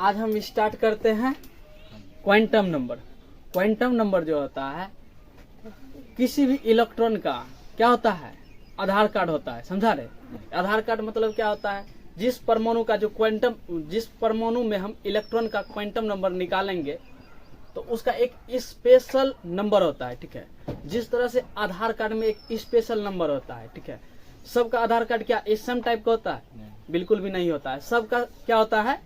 आज हम स्टार्ट करते हैं क्वांटम नंबर। क्वांटम नंबर जो होता है किसी भी इलेक्ट्रॉन का क्या होता है, आधार कार्ड होता है। समझा रहे? आधार कार्ड मतलब क्या होता है, जिस परमाणु का जो क्वांटम, जिस परमाणु में हम इलेक्ट्रॉन का क्वांटम नंबर निकालेंगे तो उसका एक स्पेशल नंबर होता है। ठीक है, जिस तरह से आधार कार्ड में एक स्पेशल नंबर होता है। ठीक है, सबका आधार कार्ड क्या सेम टाइप का होता है? बिल्कुल भी नहीं होता है। सबका क्या होता है,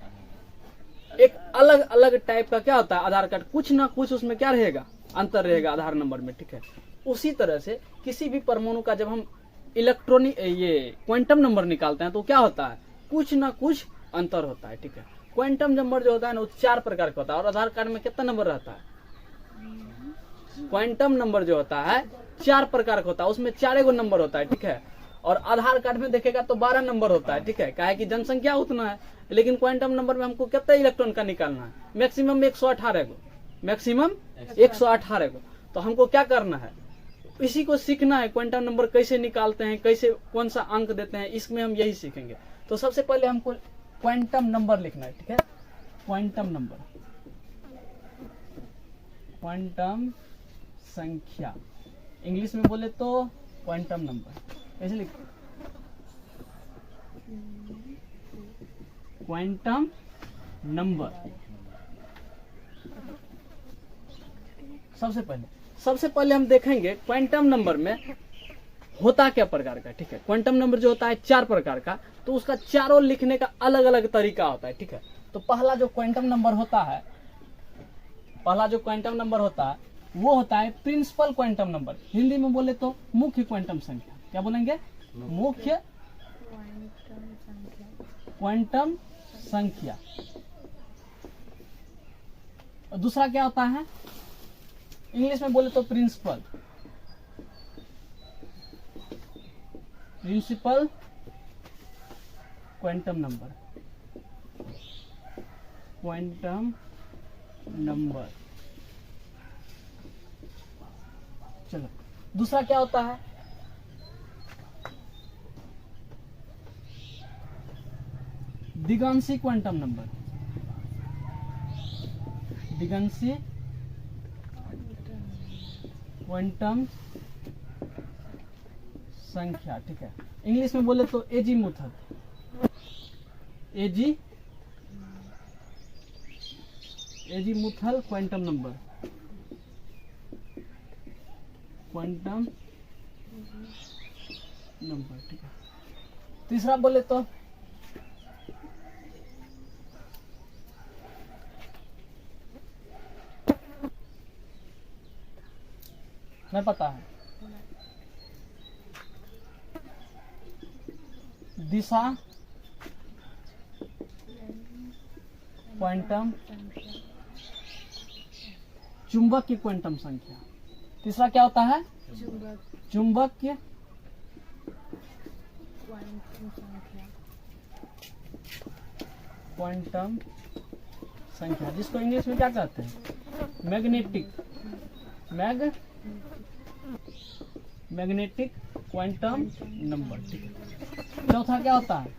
एक अलग अलग टाइप का क्या होता है आधार कार्ड, कुछ ना कुछ उसमें क्या रहेगा, अंतर रहेगा आधार नंबर में। ठीक है, उसी तरह से किसी भी परमाणु का जब हम इलेक्ट्रॉनिक ये क्वांटम नंबर निकालते हैं तो क्या होता है, कुछ ना कुछ अंतर होता है। ठीक है, क्वांटम नंबर जो होता है ना वो 4 प्रकार का होता है। और आधार कार्ड में कितना नंबर रहता है? क्वांटम नंबर जो होता है 4 प्रकार का होता है, उसमें 4 गो नंबर होता है। ठीक है, और आधार कार्ड में देखेगा तो 12 नंबर होता है। ठीक है, काहे कि जनसंख्या उतना है, लेकिन क्वांटम नंबर में हमको कितना इलेक्ट्रॉन का निकालना है, मैक्सिमम 118 गो, मैक्सिमम 118 गो। तो हमको क्या करना है, इसी को सीखना है, क्वांटम नंबर कैसे निकालते हैं, कैसे कौन सा अंक देते हैं, इसमें हम यही सीखेंगे। तो सबसे पहले हमको क्वांटम नंबर लिखना है। ठीक है, क्वांटम नंबर, क्वांटम संख्या, इंग्लिश में बोले तो क्वांटम नंबर। ऐसे लिख, क्वांटम नंबर। सबसे पहले हम देखेंगे क्वांटम नंबर में होता क्या प्रकार का। ठीक है, क्वांटम नंबर जो होता है 4 प्रकार का, तो उसका चारों लिखने का अलग अलग तरीका होता है। ठीक है, तो पहला जो क्वांटम नंबर होता है, पहला जो क्वांटम नंबर होता है वो होता है प्रिंसिपल क्वांटम नंबर। हिंदी में बोले तो मुख्य क्वांटम संख्या। क्या बोलेंगे? मुख्य क्वांटम संख्या। और दूसरा क्या होता है, इंग्लिश में बोले तो principal quantum number, quantum number. चलो, दूसरा क्या होता है, दिगंशी क्वांटम नंबर, दिगंशी क्वांटम संख्या। ठीक है, इंग्लिश में बोले तो azimuthal, azimuthal quantum number, quantum number. ठीक है, तीसरा बोले तो नहीं पता है, दिशा क्वांटम, चुंबक की क्वांटम संख्या। तीसरा क्या होता है, चुंबक की क्वांटम संख्या, जिसको इंग्लिश में क्या कहते हैं, मैग्नेटिक क्वांटम नंबर। ठीक है, चौथा क्या होता है,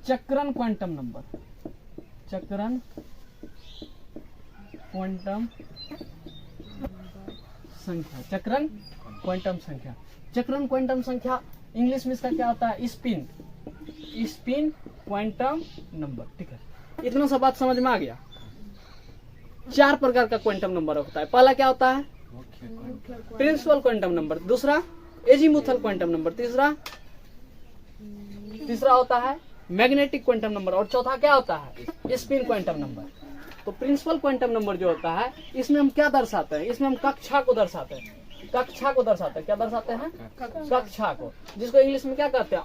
चक्रण क्वांटम नंबर, चक्रण क्वांटम संख्या, चक्रण क्वांटम संख्या। चक्रण क्वांटम संख्या इंग्लिश में इसका क्या होता है, स्पिन क्वांटम नंबर। ठीक है, इतना सा बात समझ में आ गया। 4 प्रकार का क्वांटम नंबर होता है। पहला क्या होता है, प्रिंसिपल क्वांटम नंबर, दूसरा एजीमुथल क्वांटम नंबर, तीसरा होता है मैग्नेटिक क्वांटम नंबर, और चौथा क्या होता है, स्पिन क्वांटम नंबर। तो प्रिंसिपल क्वांटम नंबर जो होता है इसमें हम क्या दर्शाते हैं, इसमें हम कक्षा को दर्शाते हैं, क्या दर्शाते हैं, कक्षा को, जिसको इंग्लिश में क्या कहते हैं,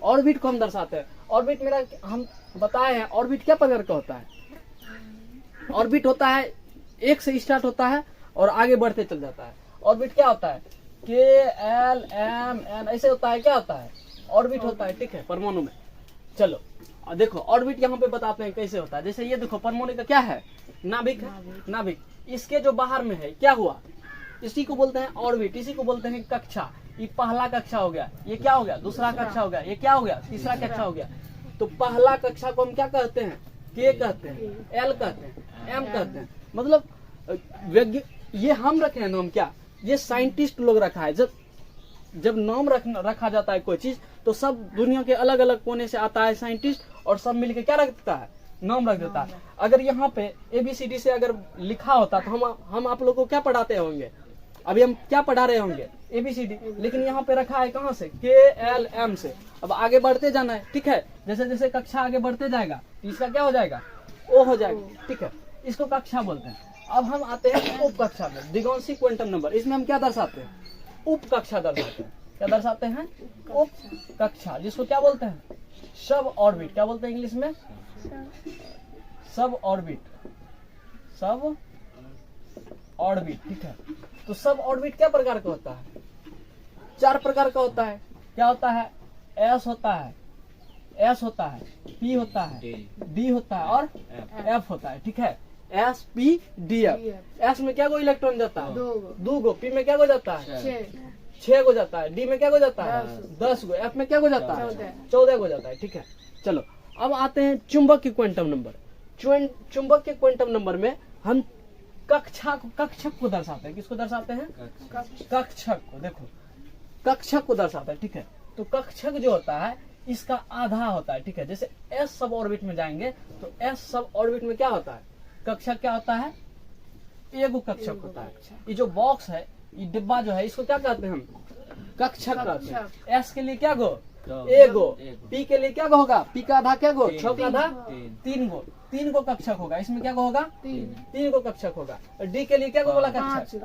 ऑर्बिट को हम दर्शाते हैं। ऑर्बिट मेरा हम बताए हैं, ऑर्बिट क्या प्रकार का होता है, ऑर्बिट होता है 1 से स्टार्ट होता है और आगे बढ़ते चल जाता है। ऑर्बिट क्या होता है, KLMN ऐसे होता है, क्या होता है, ऑर्बिट होता है। ठीक है, परमाणु में। चलो देखो ऑर्बिट यहाँ पे बताते हैं कैसे होता है। जैसे ये देखो परमाणु का क्या है, नाभिक। इसके जो बाहर में है क्या हुआ, इसी को बोलते हैं ऑर्बिट, इसी को बोलते हैं कक्षा। ये पहला कक्षा हो गया, ये क्या हो गया, दूसरा कक्षा हो गया, ये क्या हो गया, तीसरा कक्षा हो गया। तो पहला कक्षा को हम क्या कहते हैं, के कहते हैं, एल कहते हैं, एम कहते हैं। मतलब ये हम रखे हैं नाम, क्या ये साइंटिस्ट लोग रखा है। जब नाम रखा जाता है कोई चीज, तो सब दुनिया के अलग अलग कोने से आता है साइंटिस्ट, और सब मिलके क्या रख देता है, नाम रख देता है। अगर यहाँ पे ABCD से अगर लिखा होता तो हम आप लोग को क्या पढ़ाते होंगे, अभी हम क्या पढ़ा रहे होंगे, ABCD, लेकिन यहाँ पे रखा है कहाँ से, KLM से। अब आगे बढ़ते जाना है, ठीक है। जैसे जैसे कक्षा आगे बढ़ते जाएगा, इसका क्या हो जाएगा, O हो जाएगा, ठीक है। इसको कक्षा बोलते हैं। अब हम आते हैं उप कक्षा में, दिगोंसी क्वांटम नंबर। इसमें हम क्या दर्शाते हैं, उप कक्षा दर्शाते हैं। क्या दर्शाते हैं, उप कक्षा, जिसको क्या बोलते हैं, सब ऑर्बिट। क्या बोलते हैं इंग्लिश में, सब ऑर्बिट, सब ऑर्बिट, ठीक है। तो सब ऑर्बिट क्या प्रकार का होता है, 4 प्रकार का होता है। क्या होता है, S होता है, S होता है, P होता है, D होता है और F होता है, ठीक है। SPDF। S में क्या को इलेक्ट्रॉन जाता है, 2 गो। P में क्या को जाता है, 6 को जाता है। D में क्या को जाता है, 10 गो। F में क्या को जाता है, 14 को जाता है, ठीक है। चलो अब आते हैं चुंबक की क्वांटम नंबर। चुंबक के क्वांटम नंबर में हम कक्षक को दर्शाते हैं। किसको दर्शाते हैं, कक्षक को। देखो कक्षक को दर्शाता है, ठीक है। तो कक्षक जो होता है इसका आधा होता है, ठीक है। जैसे S सब ऑर्बिट में जाएंगे तो S सब ऑर्बिट में क्या होता है, कक्षक क्या होता है, एगो कक्षक होता है। ये जो बॉक्स है, ये डिब्बा जो है, इसको क्या कहते हैं हम, कक्षक कहते हैं। S के लिए क्या गो, एगो। P के लिए क्या गो होगा, P का आधा क्या गो, 6 का आधा 3 गो। 3 गो कक्षक होगा। इसमें क्या गो होगा, 3 गो कक्षक होगा। D के लिए क्या गो बोला कक्षक,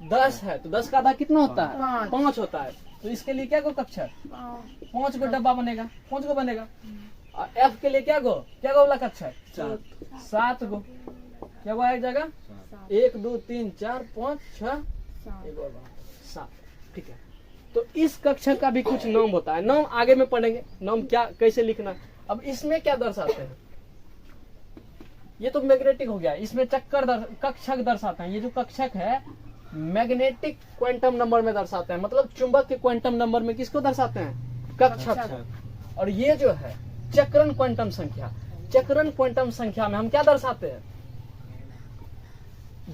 10 है तो 10 का आधा कितना होता है, 5 होता है। तो इसके लिए क्या गो कक्षक, 5 गो डब्बा बनेगा, 5 गो बनेगा। और F के लिए क्या गो बोला कक्षक, 7 गो। क्या गो एक जगह, 1 2 3 4 5 6 7, ठीक है। तो इस कक्षक का भी कुछ नाम होता है, नाम आगे में पढ़ेंगे, नाम क्या कैसे लिखना। अब इसमें क्या दर्शाते हैं, ये तो मैग्नेटिक हो गया, इसमें कक्षक दर्शाते हैं। ये जो कक्षक है मैग्नेटिक क्वांटम नंबर में दर्शाते हैं, मतलब चुंबक के क्वांटम नंबर में किसको दर्शाते हैं, कक्षक। और ये जो है चक्रण क्वांटम संख्या, चक्रण क्वांटम संख्या में हम क्या दर्शाते हैं,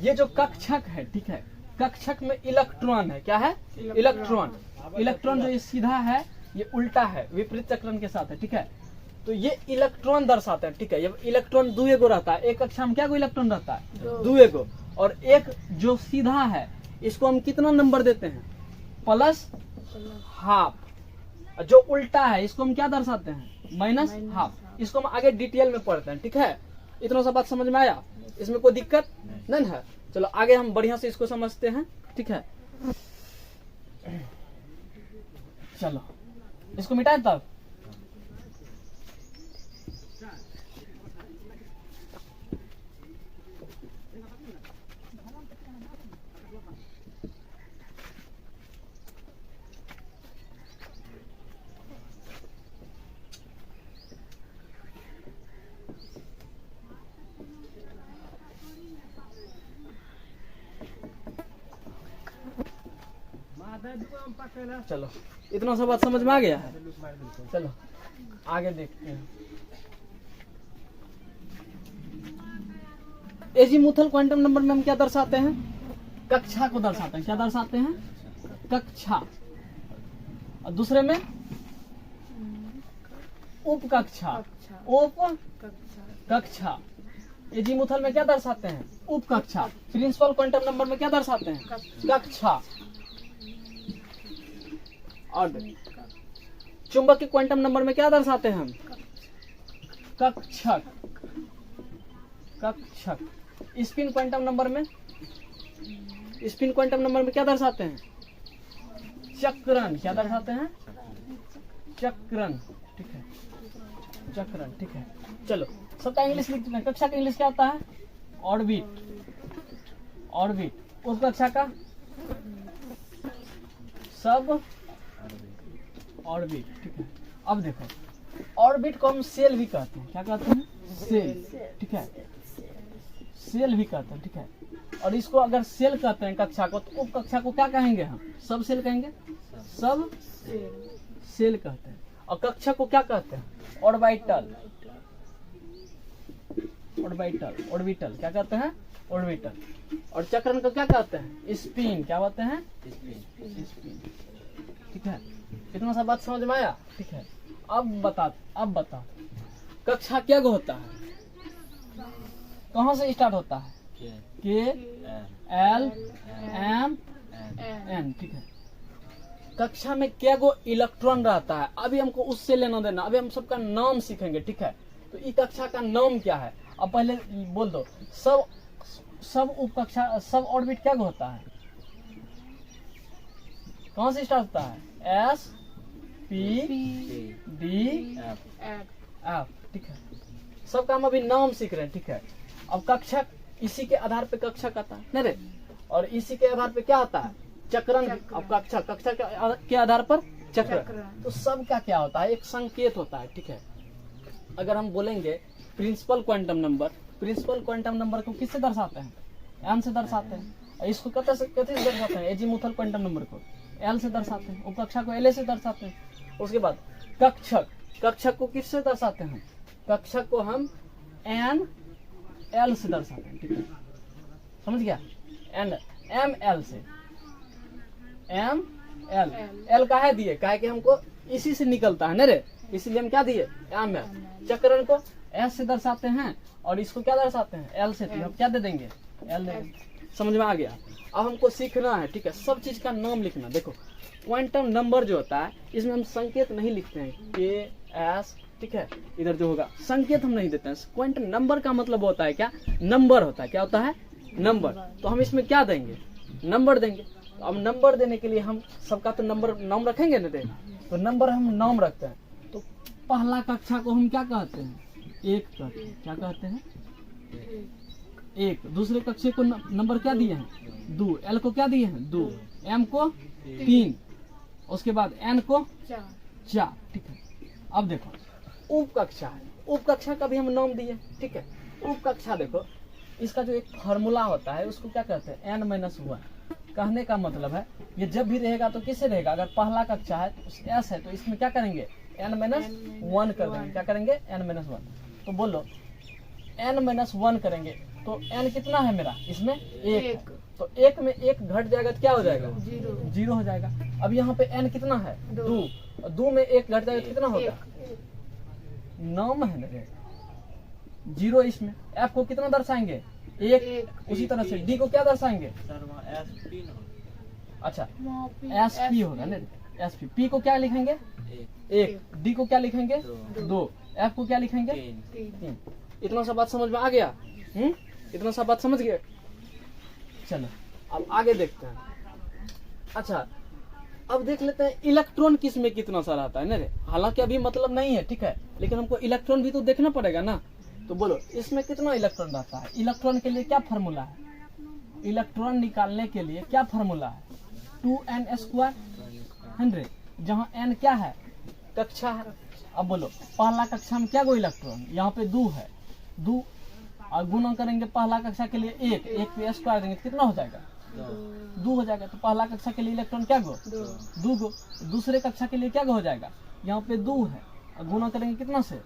ये जो कक्षक है, ठीक है, कक्षक में इलेक्ट्रॉन है। क्या है, इलेक्ट्रॉन। इलेक्ट्रॉन जो ये सीधा है, ये उल्टा है, विपरीत चक्रण के साथ है, ठीक है। तो ये इलेक्ट्रॉन दर्शाते हैं, ठीक है। ये इलेक्ट्रॉन 2 गो रहता है, एक कक्षा में क्या गो इलेक्ट्रॉन रहता है, 2 गो। और एक जो सीधा है, इसको हम कितना नंबर देते हैं, +½ जो उल्टा है इसको हम क्या दर्शाते हैं, -½ इसको हम आगे डिटेल में पढ़ते हैं, ठीक है। इतना सा बात समझ में आया, इसमें कोई दिक्कत नहीं है। चलो आगे हम बढ़िया से इसको समझते हैं, ठीक है। चलो इसको मिटाए तब। चलो इतना सा बात समझ में आ गया है। चलो आगे देखते हैं। एजीमुथल क्वांटम नंबर में हम क्या दर्शाते हैं, कक्षा को दर्शाते हैं। क्या दर्शाते हैं, कक्षा। और दूसरे में उप कक्षा, उप कक्षा। एजीमुथल में क्या दर्शाते हैं, उप कक्षा। प्रिंसिपल क्वांटम नंबर में क्या दर्शाते हैं, कक्षा। और चुंबक के क्वांटम नंबर में क्या दर्शाते हैं हम, कक्षक, कक्षक। स्पिन क्वांटम नंबर में, स्पिन क्वांटम नंबर में क्या दर्शाते हैं, चक्रण। क्या दर्शाते हैं, चक्रण, ठीक है, चक्रण, ठीक है। चलो सबका इंग्लिश लिखते हैं। कक्षा का इंग्लिश क्या होता है, ऑर्बिट, ऑर्बिट। उप कक्षा का सब ऑर्बिट, ठीक है। अब देखो ऑर्बिट को हम सेल भी कहते हैं। क्या कहते हैं, सेल, ठीक है, सेल भी कहते हैं, ठीक है। और इसको अगर सेल कहते हैं कक्षा को, तो उप कक्षा को क्या कहेंगे हम, सब सेल कहेंगे, सब सेल कहते हैं। और कक्षा को क्या कहते हैं, ऑर्बिटल, ऑर्बिटल, ऑर्बिटल क्या कहते हैं? ऑर्बिटल। और चक्रण को क्या कहते हैं? स्पिन। क्या कहते हैं? स्पिन। ठीक है, इतना सा बात समझ में आया? ठीक है, अब बता कक्षा क्या होता है? कहाँ से स्टार्ट होता है? के एल एम एन। ठीक है, कक्षा में क्या गो इलेक्ट्रॉन रहता है? अभी हमको उससे लेना देना, अभी हम सबका नाम सीखेंगे। ठीक है, तो इस कक्षा का नाम क्या है? अब पहले बोल दो, सब उपकक्षा, सब ऑर्बिट क्या होता है? कहाँ से स्टार्ट होता है? S P D F. ठीक है, सबका हम अभी नाम सीख रहे हैं। ठीक है, अब कक्षा, इसी के आधार पे कक्षा आता है नहीं रे, और इसी के आधार पे क्या आता है? चक्रण। अब कक्षा के आधार पर चक्रण। तो सबका क्या होता है? एक संकेत होता है। ठीक है, अगर हम बोलेंगे principal quantum number, principal quantum number को किससे दर्शाते हैं? एन से दर्शाते हैं। इसको कैसे से दर्शाते हैं? एजीमुथल क्वांटम नंबर को एल से दर्शाते हैं, उपकक्षा को एल से दर्शाते हैं। उसके बाद कक्षक को किससे दर्शाते हैं? कक्षक को हम एन एल से दर्शाते हैं। ठीक है, समझ गया? एन एम एल से, एम एल। एल काहे दिए? काहे कि हमको इसी से निकलता है ना रे, इसीलिए हम क्या दिए? M L. चक्रण को एस से दर्शाते हैं और इसको क्या दर्शाते हैं? एल से। हम क्या दे देंगे? एल दे देंगे। समझ में आ गया? अब हमको सीखना है। ठीक है, सब चीज का नाम लिखना। देखो, क्वांटम नंबर जो होता है इसमें हम संकेत नहीं लिखते हैं, के एस। ठीक है, इधर जो होगा संकेत हम नहीं देते हैं। क्वांटम नंबर का मतलब होता है क्या? नंबर होता है। क्या होता है? नंबर। तो हम इसमें क्या देंगे? नंबर देंगे। तो अब नंबर देने के लिए हम सबका तो नंबर नाम रखेंगे ना दे, तो नंबर हम नाम रखते हैं। तो पहला कक्षा को हम क्या कहते हैं? एक कहते हैं। क्या कहते हैं? एक। दूसरे कक्षा को नंबर क्या दिए हैं? 2। एल को क्या दिए हैं? 2। एम को 3। उसके बाद एन को 4। ठीक है, अब देखो उपकक्षा है, उपकक्षा का भी हम नाम दिए। ठीक है, उपकक्षा देखो, इसका जो एक फार्मूला होता है उसको क्या कहते हैं? n-1। कहने का मतलब है ये जब भी रहेगा तो किससे रहेगा? अगर पहला कक्षा है तो एस है, तो इसमें क्या करेंगे? n-1 कर देंगे। क्या करेंगे? n-1। तो बोलो n-1 करेंगे तो n कितना है मेरा? इसमें 1 है, तो 1 में 1 घट जाएगा तो क्या हो जाएगा? 0 हो जाएगा। अब यहाँ पे n कितना है? 2। 2 में 1 घट जाएगा तो कितना होगा? नाम है ना 0। इसमें f को कितना दर्शाएंगे? 1। उसी तरह से d को क्या दर्शाएंगे? अच्छा, एस पी होगा ना, एस पी को क्या लिखेंगे? 1। डी को क्या लिखेंगे? 2। एफ को क्या लिखेंगे? 3। इतना सा बात समझ में आ गया? इतना सा बात समझ गए? चलो अब आगे देखते हैं। अच्छा, अब देख लेते हैं इलेक्ट्रॉन किस में कितना सा रहता है ना रे। हालांकि अभी मतलब नहीं है, ठीक है, लेकिन हमको इलेक्ट्रॉन भी तो देखना पड़ेगा ना। तो बोलो इसमें कितना इलेक्ट्रॉन रहता है? इलेक्ट्रॉन के लिए क्या फार्मूला है? इलेक्ट्रॉन निकालने के लिए क्या फार्मूला है? 2n² 100, जहाँ n क्या है? कक्षा है। अब बोलो पहला कक्षा में क्या गो इलेक्ट्रॉन? यहाँ पे 2 है, 2 और गुणा करेंगे पहला कक्षा के लिए 1 पे स्क्वायर देंगे तो कितना हो जाएगा? 2 हो जाएगा। तो पहला कक्षा के लिए इलेक्ट्रॉन क्या गो? 2 गो। दूसरे कक्षा के लिए क्या गो हो जाएगा? यहाँ पे 2 है और गुणा करेंगे कितना से?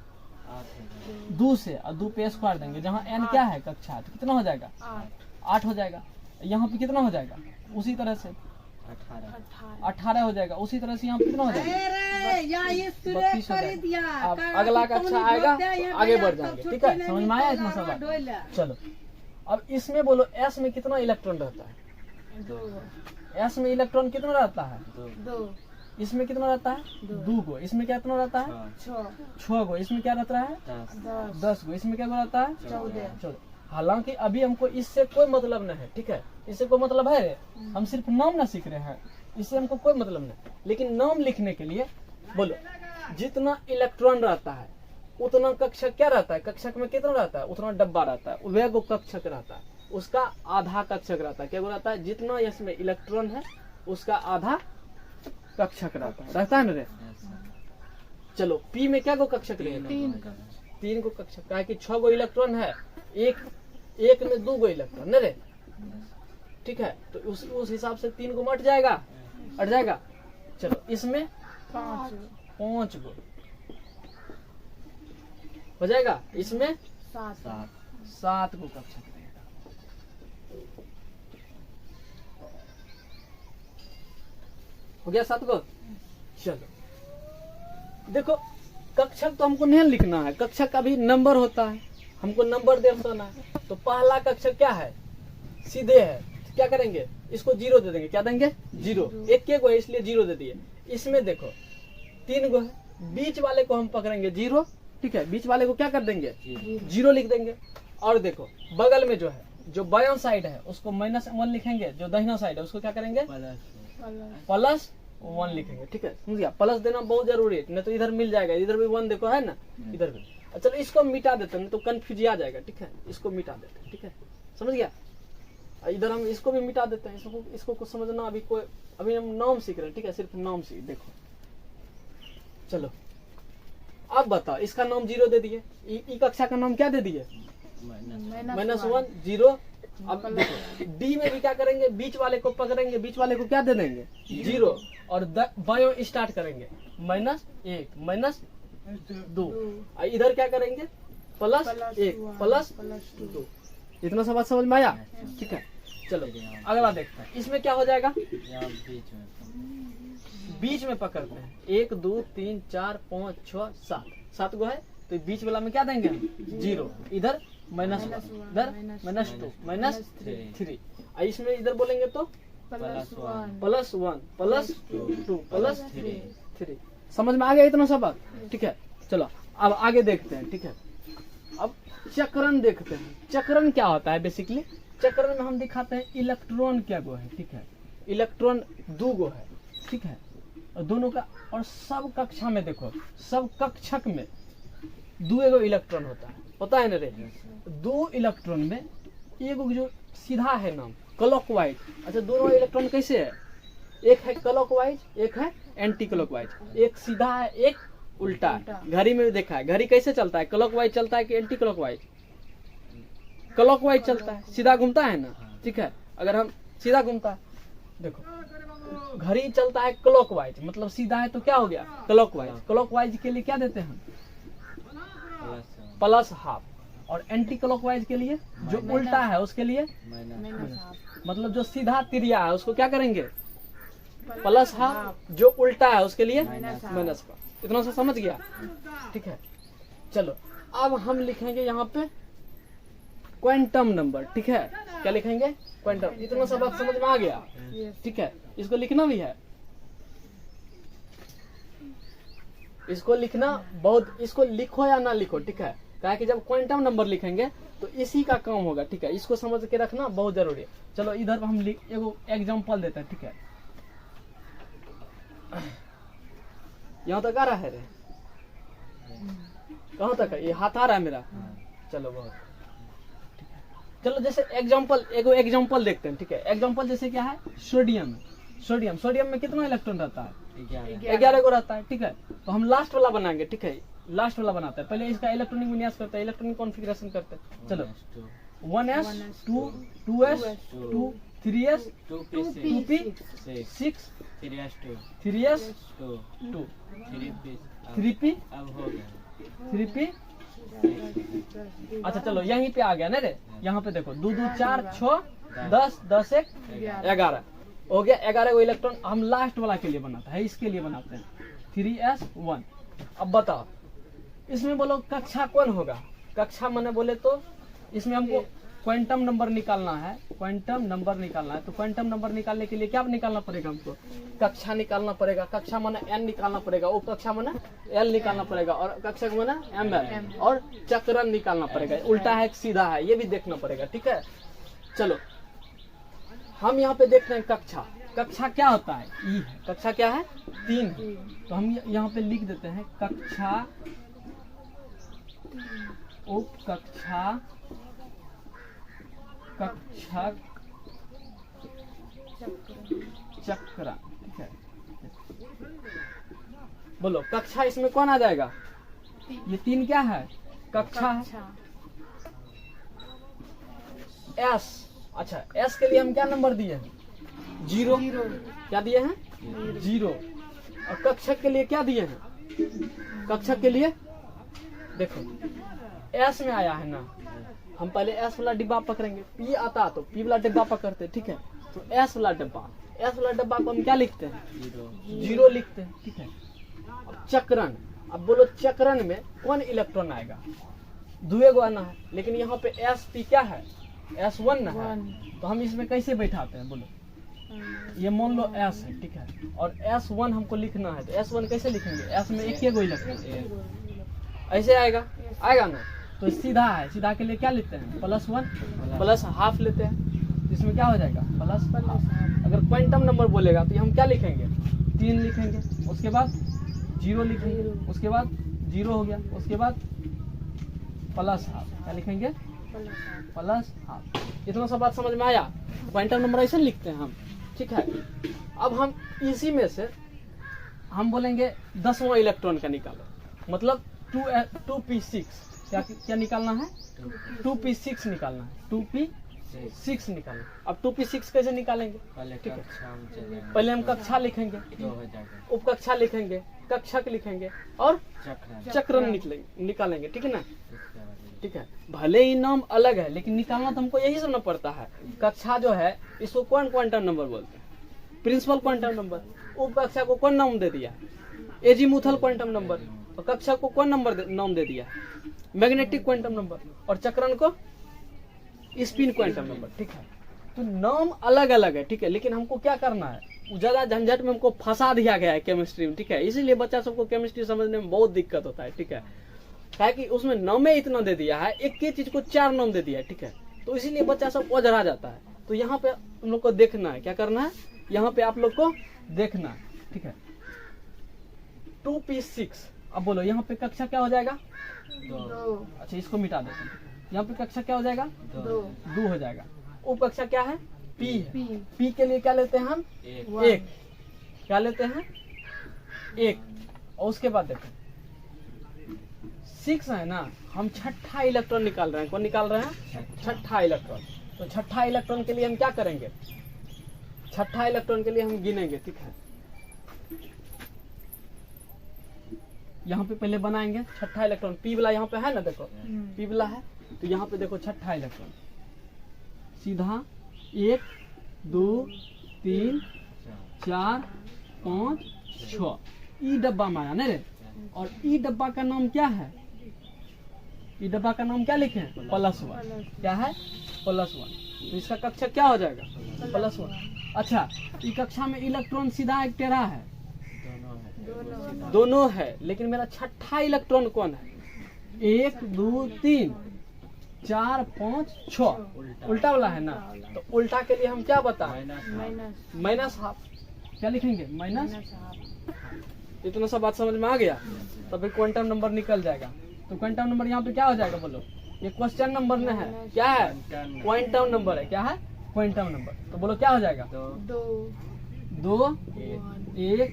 2 से, और 2 पे स्क्वायर देंगे, जहाँ n क्या है? कक्षा है, तो कितना हो जाएगा? 8 हो जाएगा। यहाँ पे कितना हो जाएगा? उसी तरह से 18 हो जाएगा। उसी तरह से यहाँ पे कितना हो जाएगा? 32 हो जाएगा। अब अगला कक्षा आएगा तो आगे बढ़ जाएंगे। ठीक है, समझ में आया इतना सब? चलो अब इसमें बोलो s में कितना इलेक्ट्रॉन रहता है? 2। s में इलेक्ट्रॉन कितना रहता है? 2। इसमें कितना रहता है? 2 गो। इसमें क्या कितना रहता है? 6 गो। इसमें क्या रहता है? 10 गो। इसमें क्या रहता है? 14। हालांकि अभी हमको इससे कोई मतलब नहीं है, ठीक है, इससे कोई मतलब है? हम सिर्फ नाम ना सीख रहे हैं, इससे हमको कोई मतलब नहीं। लेकिन नाम लिखने के लिए बोलो जितना इलेक्ट्रॉन रहता है उतना कक्षक क्या रहता है? कक्षक में कितना रहता है? उतना डब्बा रहता है, वह गो कक्षक रहता है, उसका आधा कक्षक रहता है। क्या रहता है? जितना इसमें इलेक्ट्रॉन है उसका आधा कक्षक रहता है ना रे। चलो पी में क्या गो कक्षक रहेगा? 3 गो कक्षक। क्या है कि 6 गो इलेक्ट्रॉन है, एक में 2 गो इलेक्ट्रॉन न रे, ठीक है, तो उस हिसाब से 3 गो मट जाएगा, हट जाएगा। चलो इसमें 5 गो हो जाएगा, इसमें 7 को कक्षक रहेगा। हो गया 7 को। चलो देखो कक्षक तो हमको नहीं लिखना है, कक्षक का भी नंबर होता है, हमको नंबर दर्शाना है। तो पहला कक्षक क्या है, सीधे है, क्या करेंगे इसको 0 दे देंगे। क्या देंगे 0, एक के को है इसलिए 0 दे दिए। इसमें देखो 3 गो है, बीच वाले को हम पकड़ेंगे 0, ठीक है, बीच वाले को क्या कर देंगे 0 लिख देंगे। और देखो बगल में जो है, जो बायां साइड है उसको -1 लिखेंगे, जो दाहिना साइड है उसको क्या करेंगे +1 लिखेंगे। ठीक है, समझ गया, प्लस देना बहुत जरूरी है, नहीं तो इधर मिल जाएगा, इधर भी 1 देखो है ना, इधर भी। चलो इसको मिटा देते हैं, नहीं तो कंफ्यूज आ जाएगा। ठीक है, इसको मिटा देते हैं। ठीक है, समझ गया। इधर हम इसको भी मिटा देते हैं, इसको कुछ समझना अभी कोई, अभी हम नाम सीख रहे हैं। ठीक है, सिर्फ नाम सीख। देखो चलो अब बताओ, इसका नाम 0 दे दिए, ई कक्षा का नाम क्या दे दिए -1 0। अब देखो डी में भी क्या करेंगे, बीच वाले को पकड़ेंगे, बीच वाले को क्या दे देंगे 0, और बायो स्टार्ट करेंगे -1 -2। इधर क्या करेंगे +1 +2। इतना सब बात समझ में आया। ठीक है, चलो अगला देखते हैं, इसमें क्या हो जाएगा, बीच में पकड़ते हैं 1 2 3 4 5 6 7 गो है, तो बीच वाला में क्या देंगे 0, इधर -1, इधर -2 -3। इसमें इधर बोलेंगे तो +1 +2 +3। समझ में आ गया इतना सब बात। ठीक है, चलो अब आगे देखते हैं। ठीक है, अब चक्रण देखते हैं। चक्रण क्या होता है, बेसिकली चक्रण में हम दिखाते हैं इलेक्ट्रॉन क्या गो है। ठीक है, इलेक्ट्रॉन 2 गो है। ठीक है, और दोनों का, और सब कक्षा में देखो, सब कक्षक में 2 गो इलेक्ट्रॉन होता है ना रे। 2 इलेक्ट्रॉन में एक जो सीधा है नाम क्लॉकवाइज। अच्छा, दोनों इलेक्ट्रॉन कैसे है, एक है क्लॉकवाइज, एक है एंटी क्लॉकवाइज, एक सीधा है एक उल्टा है। घड़ी में भी देखा है, घड़ी कैसे चलता है, क्लॉकवाइज चलता है कि एंटी क्लॉकवाइज, क्लॉकवाइज चलता है, सीधा घूमता है ना। ठीक है, अगर हम सीधा घूमता है, देखो घड़ी चलता है क्लॉकवाइज, मतलब सीधा है तो क्या हो गया क्लॉकवाइज। क्लॉकवाइज के लिए क्या देते हैं +½ और एंटी क्लॉकवाइज के लिए जो उल्टा है उसके लिए मतलब जो सीधा तिरिया है उसको क्या करेंगे +½ जो उल्टा है उसके लिए -½ इतना सा समझ गया। ठीक है, चलो अब हम लिखेंगे यहाँ पे क्वांटम नंबर। ठीक है, क्या लिखेंगे क्वांटम। इतना सा बात समझ में आ गया। ठीक है, इसको लिखना भी है, इसको लिखना बहुत, इसको लिखो या ना लिखो। ठीक है, कहा कि जब क्वांटम नंबर लिखेंगे तो इसी का काम होगा। ठीक है, इसको समझ के रखना बहुत जरूरी है। चलो इधर हम एगो एग्जांपल देते हैं। ठीक है, यहाँ तक आ रहा है रे, कहाँ तक है, ये हाथ आ रहा है मेरा। चलो बहुत, चलो जैसे एगो एग्जांपल देखते हैं। ठीक है, एग्जांपल जैसे क्या है, सोडियम। सोडियम में कितना इलेक्ट्रॉन रहता है 11 को रहता है। ठीक है, तो हम लास्ट वाला बनाएंगे। ठीक है, लास्ट वाला बनाते हैं, पहले इसका इलेक्ट्रॉनिक विन्यास करते हैं, इलेक्ट्रॉनिक कॉन्फ़िगरेशन करते हैं। चलो 1s 2s 2 3s 2p 6 3s 2 3p 3p। अच्छा चलो यहीं पे आ गया ना रे, यहाँ पे देखो 2 2 4 6 10 10 1 11 हो गया। 11 को इलेक्ट्रॉन हम लास्ट वाला के लिए बनाते हैं, इसके लिए बनाते हैं 3s1। अब बताओ इसमें बोलो कक्षा कौन होगा, कक्षा मैंने बोले तो इसमें हमको क्वांटम नंबर निकालना है, क्वांटम नंबर निकालना है। तो क्वांटम नंबर निकालने के लिए क्या निकालना पड़ेगा हमको, कक्षा निकालना पड़ेगा। कक्षा माने n निकालना पड़ेगा, उप कक्षा माने l निकालना पड़ेगा, और कक्षा माने ml, और चक्रण निकालना पड़ेगा, उल्टा है सीधा है ये भी देखना पड़ेगा। ठीक है, चलो हम यहाँ पे देखते हैं कक्षा। कक्षा क्या होता है, ई है। कक्षा क्या है 3 है, तो हम यहाँ पे लिख देते हैं कक्षा, उप कक्षा, कक्षक, चक्र। ठीक है, बोलो कक्षा इसमें कौन आ जाएगा, ये 3 क्या है कक्षा है। एस, अच्छा एस के लिए हम क्या नंबर दिए हैं 0, क्या दिए हैं 0। और कक्षक के लिए क्या दिए हैं, कक्षक के लिए देखो एस में आया है ना, हम पहले एस वाला डिब्बा पकड़ेंगे, पी आता तो पी वाला डिब्बा पकड़ते, ठीक है। तो एस वाला डब्बा को हम क्या लिखते हैं, जीरो लिखते हैं, ठीक है। अब चक्रण, अब बोलो चक्रण में कौन इलेक्ट्रॉन आएगा, दुए गो आना है, लेकिन यहाँ पे एस पी क्या है, S1 ना है, तो हम इसमें कैसे बैठाते हैं बोलो, ये मान लो S है, ठीक है, और S1 हमको लिखना है, तो S1 कैसे लिखेंगे, S में एक ही गो इलेक्ट्रॉन, ऐसे आएगा ना। तो सीधा है, सीधा के लिए क्या लेते हैं, +1 प्लस हाफ लेते हैं, इसमें क्या हो जाएगा प्लस हाफ। अगर क्वांटम नंबर बोलेगा तो हम क्या लिखेंगे, 3 लिखेंगे, उसके बाद 0 लिखेंगे, उसके बाद 0 हो गया, उसके बाद प्लस हाफ, क्या लिखेंगे प्लस हाफ। इतना सब बात समझ में आया। क्वांटम नंबर ऐसे लिखते हैं हम, ठीक है। अब हम इसी में से हम बोलेंगे 10वां इलेक्ट्रॉन का निकालो, मतलब 2p6 क्या निकालना है, 2p6 निकालना है, 2p6 निकालना। अब 2p6 कैसे निकालेंगे, ठीक है, पहले हम कक्षा लिखेंगे, उपकक्षा लिखेंगे, कक्षक लिखेंगे और चक्रण निकालेंगे, ठीक है ना, ठीक है। भले ही नाम अलग है लेकिन निकालना तो हमको यही समझना पड़ता है। कक्षा जो है इसको कौन क्वांटम नंबर बोलते हैं, प्रिंसिपल क्वांटम नंबर। उपकक्षा को कौन नाम दे दिया, एजीमुथल क्वांटम नंबर। और कक्षा को कौन नाम दे दिया, मैग्नेटिक क्वांटम नंबर। और चक्रण को स्पिन क्वांटम नंबर, ठीक है। तो नाम अलग अलग है, ठीक है, लेकिन हमको क्या करना है, ज्यादा झंझट में हमको फंसा दिया गया है केमिस्ट्री में, ठीक है। इसीलिए बच्चा सबको केमिस्ट्री समझने में बहुत दिक्कत होता है, ठीक है, क्या कि उसमें नाम इतना दे दिया है, एक ही चीज को 4 नाम दे दिया है, ठीक है। तो इसीलिए बच्चा सब ओझरा जाता है। तो यहाँ पे हम लोग को देखना है, क्या करना है, यहाँ पे आप लोग को देखना है, ठीक है। 2p6, अब बोलो यहाँ पे कक्षा क्या हो जाएगा, 2। अच्छा इसको मिटा देते हैं, यहाँ पे कक्षा क्या हो जाएगा, 2 हो जाएगा। उप कक्षा क्या है, p है। p के लिए क्या लेते हैं हम, 1 क्या लेते हैं, 1। और उसके बाद देखो 6 है ना, हम छठा इलेक्ट्रॉन निकाल रहे हैं। कौन निकाल रहे हैं, छठा इलेक्ट्रॉन। तो छठा इलेक्ट्रॉन के लिए हम क्या करेंगे, छठा इलेक्ट्रॉन के लिए हम गिनेंगे, ठीक है। यहाँ पे पहले बनाएंगे छठा इलेक्ट्रॉन, पी वाला यहाँ पे है ना, देखो पी वाला है, तो यहाँ पे देखो छठा इलेक्ट्रॉन सीधा 1 2 3 4 5 6 ई डब्बा में आया नहीं रे। और ई डब्बा का नाम क्या है, ई डब्बा का नाम क्या लिखे हैं, +1। क्या है, +1। तो इसका कक्षा क्या हो जाएगा, +1। अच्छा ई कक्षा में इलेक्ट्रॉन सीधा एक टेढ़ा है, दोनों है, लेकिन मेरा छठा इलेक्ट्रॉन कौन है, 1 2 3 4 5 6 उल्टा वाला है ना। तो उल्टा के लिए हम क्या बताएं, माइनस हाफ। क्या लिखेंगे, माइनस। इतना सा बात समझ में आ गया, तो फिर क्वांटम नंबर निकल जाएगा। तो क्वांटम नंबर यहाँ पे क्या हो जाएगा बोलो, ये क्वेश्चन नंबर में है, क्या है, क्वांटम नंबर है, क्या है, क्वांटम नंबर। तो बोलो क्या हो जाएगा, 2 1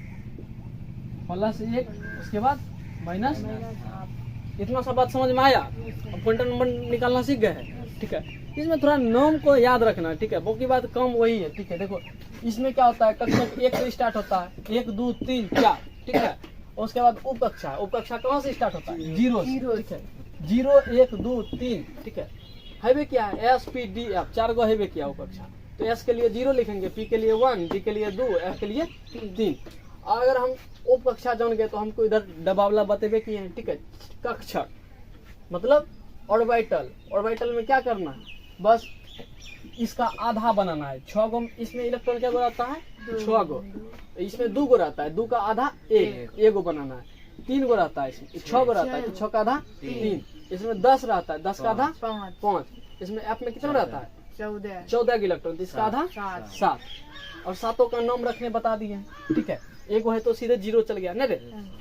+1 उसके बाद माइनस। इतना सा बात समझ में आया। अब क्वांटम नंबर निकालना सीख गए हैं, ठीक है। इसमें थोड़ा नाम को याद रखना, ठीक है, बाकी बात कम वही है, ठीक है। देखो इसमें क्या होता है, कक्षा 1 से स्टार्ट होता है, 1 2 3 4, ठीक है। और उसके बाद उपकक्षा, उपकक्षा कहाँ से स्टार्ट होता है, 0 से, ठीक है। 0 1 2 3, ठीक है। हैवे क्या है, SPDF 4 गो हैवे किया उपकक्षा। तो S के लिए 0 लिखेंगे, P के लिए 1, D के लिए 2, F के लिए 3। अगर हम उपकक्षा जान गए तो हमको इधर डबावला बतेबे किए हैं, ठीक है। कक्षक मतलब ऑर्बिटल, ऑर्बिटल में क्या करना है, बस इसका आधा बनाना है। 6 गो इसमें इलेक्ट्रॉन क्या गो रहता है, 6 गो। इसमें 2 गो रहता है, 2 का आधा 1 गो बनाना है। 3 गो रहता है, इसमें 6 गो रहता है, तो 6 का आधा 3। इसमें 10 रहता है, 10 का आधा 5। इसमें F में कितना रहता है, 14 के इलेक्ट्रॉन, तो इसका आधा 7। और 7 का नाम रखने बता दिए, ठीक है। एक है तो सीधे 0 चल गया ना रे।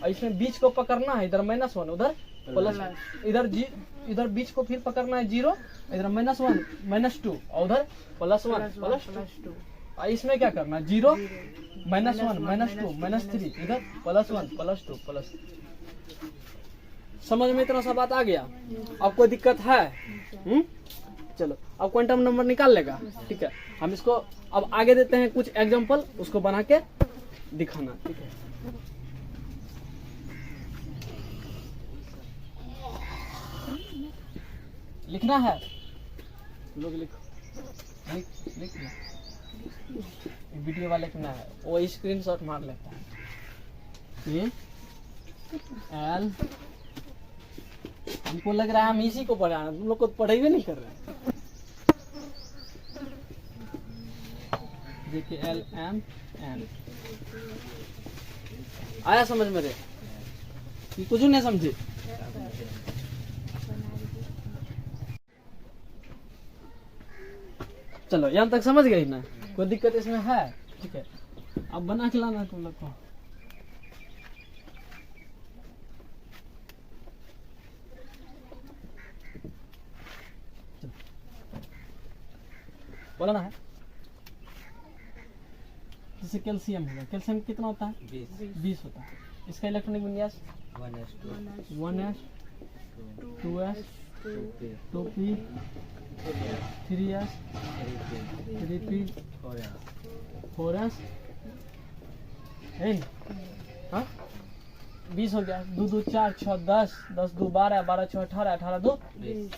और इसमें बीच को पकड़ना है, इधर -1 उधर +1, इधर बीच को फिर पकड़ना है 0, इधर -1 -2 और उधर +1 और इसमें क्या करना है 0 -1 -2 -3, इधर +1 +2 समझ में इतना सा बात आ गया। अब कोई दिक्कत है, चलो अब क्वांटम नंबर निकाल लेगा, ठीक है। हम इसको अब आगे देते हैं कुछ एग्जांपल, उसको बना के दिखाना, ठीक है। लिखना है लोग लिखो, लिख लिख लो। वीडियो वाले का ना है, वो स्क्रीनशॉट मार लेता है। ए एल, हमको लग रहा है हम इसी को पढ़ा, तुम लोग को पढ़े हुए नहीं कर रहे हैं। देखिए एल एम एन आया समझ में रे कि कुछ नहीं समझे? चलो यहाँ तक समझ गई ना, कोई दिक्कत इसमें है? ठीक है, अब बना के लाना तुम लोग को। बोला ना है, जैसे कैल्शियम होगा, कैल्शियम कितना होता है? 20 होता है। इसका इलेक्ट्रॉनिक विन्यास 1s 2s 2p 3s 3p 4s है ना? हाँ 20 हो गया, 2 2 4 6 10 10 2 12 12 6 18 18 2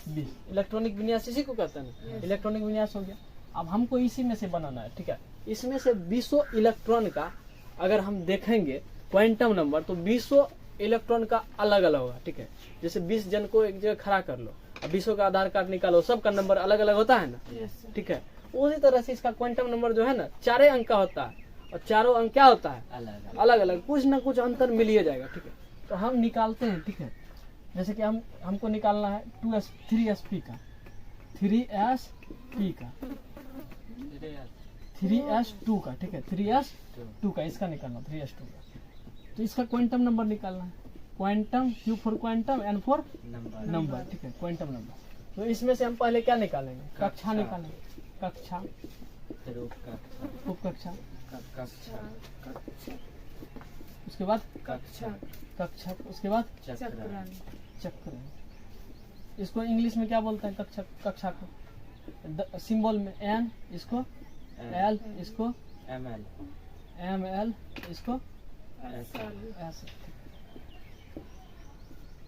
20। इलेक्ट्रॉनिक विन्यास इसी को कहते हैं ना, इलेक्ट्रॉनिक विन्यास हो गया। अब हमको इसी में से बनाना है, ठीक है। इसमें से 20 इलेक्ट्रॉन का अगर हम देखेंगे क्वांटम नंबर, तो 20 इलेक्ट्रॉन का अलग अलग होगा, ठीक है। जैसे 20 जन को एक जगह खड़ा कर लो, अब 20 का आधार कार्ड निकालो, सबका नंबर अलग अलग होता है ना, ठीक है। उसी तरह से इसका क्वांटम नंबर जो है ना 4 अंक का होता है, और चारों अंक क्या होता है? अलग अलग, कुछ ना कुछ अंतर मिल ही जाएगा, ठीक है। तो हम निकालते हैं, ठीक है। जैसे कि हमको निकालना है 3sp का, 3sp का, 3s2 का, ठीक है, 3s2 का, इसका निकालना 3s2 का। तो इसका क्वांटम नंबर निकालना है, quantum, Q for quantum, N for number, ठीक है, क्वांटम नंबर। तो इसमें से हम पहले क्या निकालेंगे? कक्षा निकालेंगे, कक्षा, उपकक्षा, उसके बाद कक्षा, उसके बाद चक्र। इसको इंग्लिश में क्या बोलते हैं? कक्षा को सिंबल में N, इसको L, इसको ML, इसको S।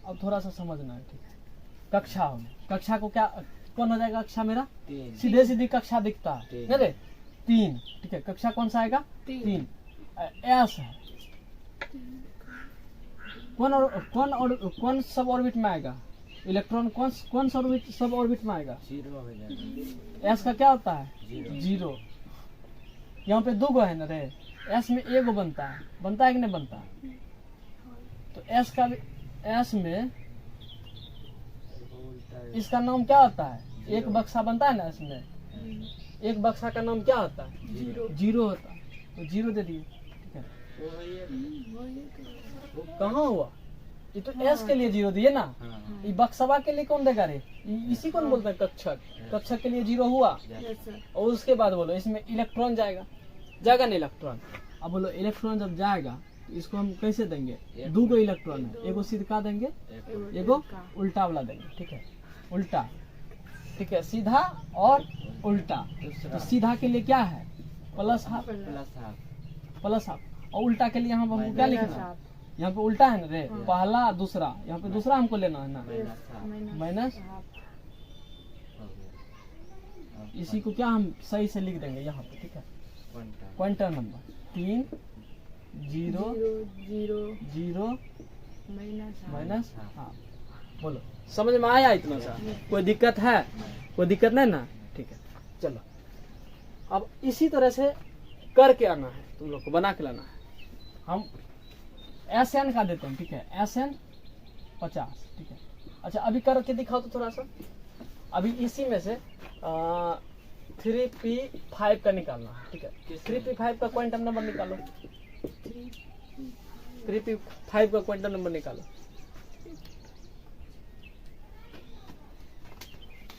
अब थोड़ा सा समझना है, ठीक है। कक्षा हो, कक्षा को क्या कौन हो जाएगा? कक्षा मेरा सीधे सीधी कक्षा दिखता है ना रे, 3, ठीक है। कक्षा कौन सा आएगा? 3। एस है, कौन सब ऑर्बिट में आएगा? इलेक्ट्रॉन कौन सब ऑर्बिट में आएगा? 0। एस का क्या होता है? 0। यहाँ पे 2 गो है ना रे, एस में 1 गो बनता है कि नहीं बनता? तो एस का भी, एस में इसका नाम क्या होता है? एक बक्सा बनता है ना इसमें, एक बक्सा का नाम क्या होता है? 0 होता है। तो 0 दे दिए, ठीक है। कहाँ हुआ? ये तो एस के लिए 0 दिए ना, ये बक्सवा के लिए कौन देगा रे? इसी को बोलते हैं कक्षक। कक्षक के लिए 0 हुआ, और उसके बाद बोलो इसमें इलेक्ट्रॉन जाएगा नहीं इलेक्ट्रॉन। अब बोलो इलेक्ट्रॉन जब जाएगा तो इसको हम कैसे देंगे? 2 गो इलेक्ट्रॉन है, एगो सीधा देंगे, एगो उल्टा वाला देंगे, ठीक है, उल्टा, ठीक है, सीधा और उल्टा। तो सीधा के लिए क्या है? प्लस हाफ, और उल्टा के लिए हम हमको क्या लिखना? यहाँ पे उल्टा है ना रे, पहला दूसरा, यहाँ पे दूसरा हमको लेना है ना, माइनस। इसी को क्या हम सही से लिख देंगे यहाँ पे, ठीक है। Quantum number 3 0 0 minus. हाँ बोलो, समझ में आया इतना सा? कोई दिक्कत है? कोई दिक्कत नहीं ना, ठीक है। चलो अब इसी तरह से करके आना है, तुम लोग को बना के लाना है। हम SN का देते हैं, ठीक है, SN 50, ठीक है। अच्छा अभी करके दिखाओ तो थोड़ा सा। अभी इसी में से 3p5 का निकालना है, ठीक है। 3p5 का क्वांटम नंबर निकालो, 3p5 का क्वांटम नंबर निकालो।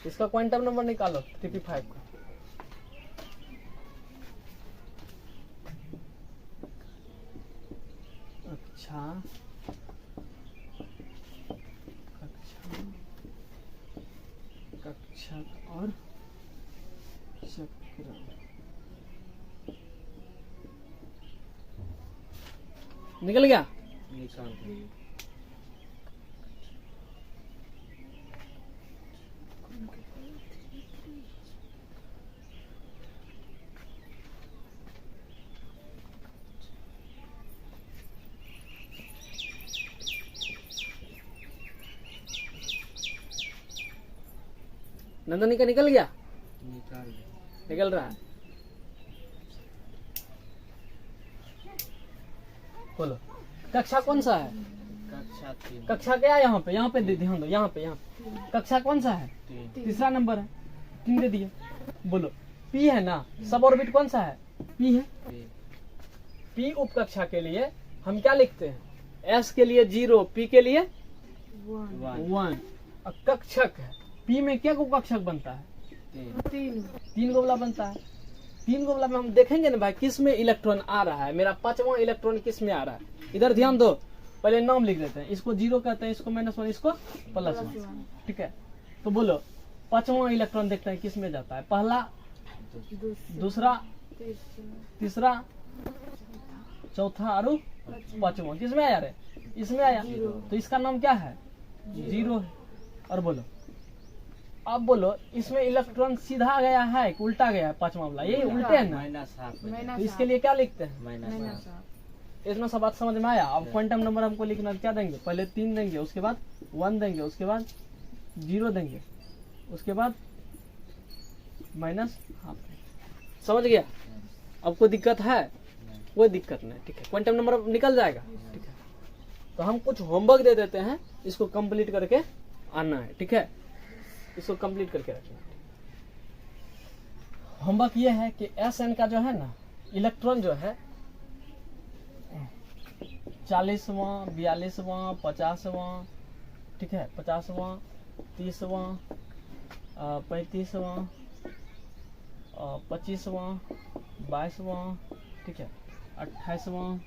इसका क्वांटम नंबर निकालो 3p5 का। अच्छा कक्षा और चक्र, निकल गया? नंदनी का निकल गया, निकाल निकल रहा है। बोलो कक्षा कौन सा है? कक्षा 3 कक्षा क्या है? यहाँ पे दे ध्यान दो, यहाँ पे कक्षा कौन सा है? 3 तीसरा नंबर है, 3 दे दिया। बोलो पी है ना, सब ऑर्बिट कौन सा है? पी है। पी उप कक्षा के लिए हम क्या लिखते हैं? एस के लिए 0, पी के लिए 1। अब कक्षक है, पी में क्या को कक्षक बनता है? 3 गोला बनता है। 3 गोला में हम देखेंगे ना भाई किस में इलेक्ट्रॉन आ रहा है, मेरा 5वां इलेक्ट्रॉन किस में आ रहा है। इधर ध्यान दो, पहले नाम लिख देते हैं, इसको 0 कहते हैं, इसको -1, इसको +1, ठीक है। तो बोलो 5वां इलेक्ट्रॉन देखते हैं किस में जाता है, पहला, दूसरा, तीसरा, चौथा और 5वां किस में आया रे? इसमें आया, तो इसका नाम क्या है? 0 है। और बोलो अब बोलो इसमें इलेक्ट्रॉन सीधा गया है कि उल्टा गया है? 5वां वाला ये उल्टे है ना, तो इसके लिए क्या लिखते हैं? इतना सब बात समझ में आया। अब क्वांटम नंबर हमको लिखना क्या देंगे? पहले 3 देंगे, उसके बाद 1 देंगे, उसके बाद 0 देंगे, उसके बाद -12। समझ गया? अब कोई दिक्कत है? कोई दिक्कत नहीं, ठीक है। क्वांटम नंबर अब निकल जाएगा, ठीक है। तो हम कुछ होमवर्क दे देते हैं, इसको कंप्लीट करके आना है, ठीक है। इसको कंप्लीट करके रखना। होमवर्क ये है कि Sn का जो है ना इलेक्ट्रॉन जो है 40वां, 42वां, 50वां, ठीक है, 50वां, 30वां, 35वां, 25वां, 22वां, ठीक है, 28वां,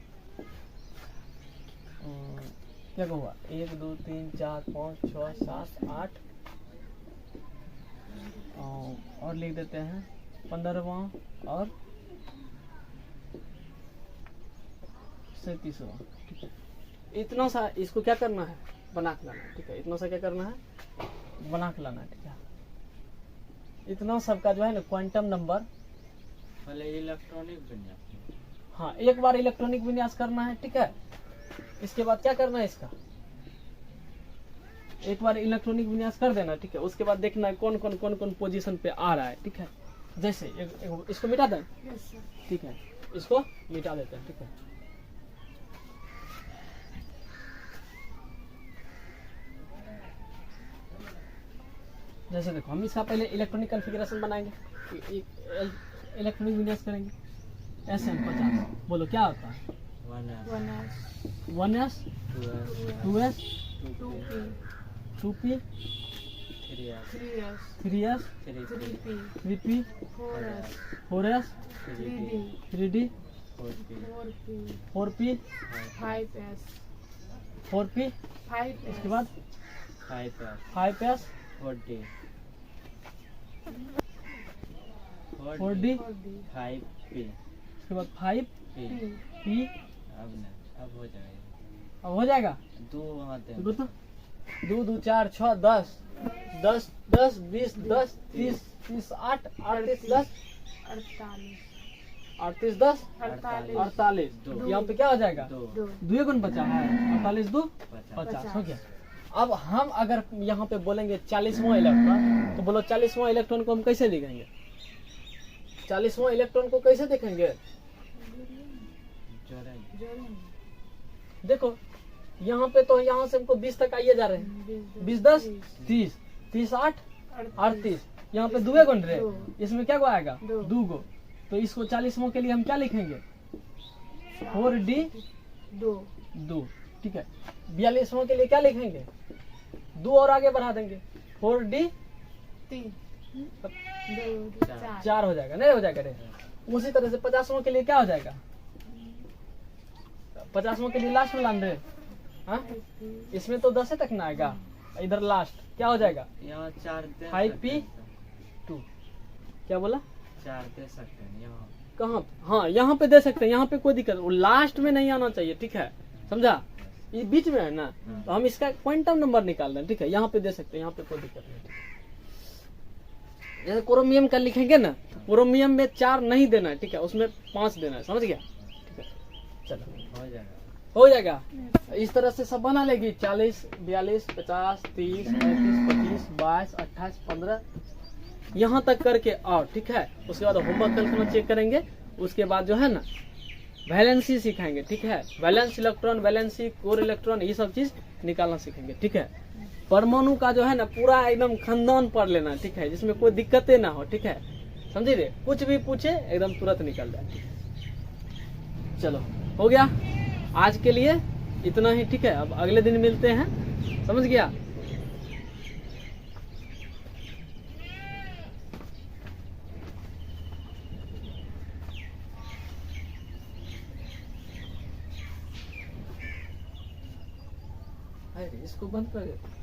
क्या हुआ? 1 2 3 4 5 6 7 8 और लिख देते हैं 15वां और 37वां, ठीक है। इतना सा इसको क्या करना है? बना के लाना, ठीक है। इतना सा क्या करना है? बना के लाना, ठीक है। इतना सबका जो है ना क्वांटम नंबर, पहले इलेक्ट्रॉनिक विन्यास, हाँ एक बार इलेक्ट्रॉनिक विन्यास करना है, ठीक है। इसके बाद क्या करना है? इसका एक बार इलेक्ट्रॉनिक विन्यास कर देना, ठीक है। उसके बाद देखना है कौन कौन पोजीशन पे आ रहा है, ठीक है। जैसे इसको मिटा दें, ठीक है, इसको मिटा देते हैं, ठीक है। जैसे देखो हम इसका पहले इलेक्ट्रॉनिक कॉन्फ़िगरेशन बनाएंगे, इलेक्ट्रॉनिक विन्यास करेंगे। Sn 50, बोलो क्या होता है? 1s 2s 2p 3s 3p 4s 3d 4p 4p, इसके बाद 5s 4d 5p, इसके बाद 5p। अब हो जाएगा, अब हो जाएगा। 2 वहाँ दे, 2 2 4 6 10 10 10 20 10 30 30 8 38 10 38 10 48। यहाँ पे क्या हो जाएगा? 2 गुण बचा है, 48 2 50 हो गया। अब हम अगर यहाँ पे बोलेंगे 40वां इलेक्ट्रॉन, तो बोलो 40वां इलेक्ट्रॉन को हम कैसे लिखेंगे? 40वां इलेक्ट्रॉन को कैसे देखेंगे? देखो यहाँ पे तो यहाँ से हमको 20 तक आइए जा रहे हैं, 20 10 30 30 8 38, यहाँ पे 2 गुण रहे, इसमें क्या गो आएगा? 2 गो। तो इसको 40वां के लिए हम क्या लिखेंगे? 4d 2, ठीक है। 42वां के लिए क्या लिखेंगे? 2 और आगे बढ़ा देंगे, 4d 4 हो जाएगा, नहीं हो जाएगा रे। उसी तरह से 50वां के लिए क्या हो जाएगा? 50वां के लिए लास्ट में लान रहे, हाँ इसमें तो 10 तक ना आएगा, इधर लास्ट क्या हो जाएगा? यहाँ 4 5p2। क्या बोला? 4 दे सकते हैं यहाँ, कहाँ? हाँ यहाँ पे दे सकते हैं, यहाँ पे कोई दिक्कत, वो लास्ट में नहीं आना चाहिए, ठीक है, समझा? ये बीच में है ना, तो हम इसका क्वांटम नंबर निकाल रहे हैं, ठीक है। यहाँ पे दे सकते हैं, यहाँ पे कोई दिक्कत नहीं। जैसे क्रोमियम का लिखेंगे ना, क्रोमियम में 4 नहीं देना है, ठीक है, उसमें 5 देना है, समझ गया? ठीक है, चलो हो जाएगा। इस तरह से सब बना लेगी, 40 42 50 30 35 25 22 28 15 यहाँ तक करके और ठीक है। उसके बाद होमवर्क कल हम चेक करेंगे। उसके बाद जो है ना वैलेंसी सिखाएंगे, ठीक है। Valence electron, valency, core electron, ये सब चीज निकालना सीखेंगे, ठीक है। परमाणु का जो है ना पूरा एकदम खानदान पढ़ लेना, ठीक है, जिसमें कोई दिक्कतें ना हो, ठीक है, समझे रे। कुछ भी पूछे एकदम तुरंत निकल जाए। चलो हो गया आज के लिए इतना ही, ठीक है। अब अगले दिन मिलते हैं, समझ गया। अरे इसको बंद कर दे।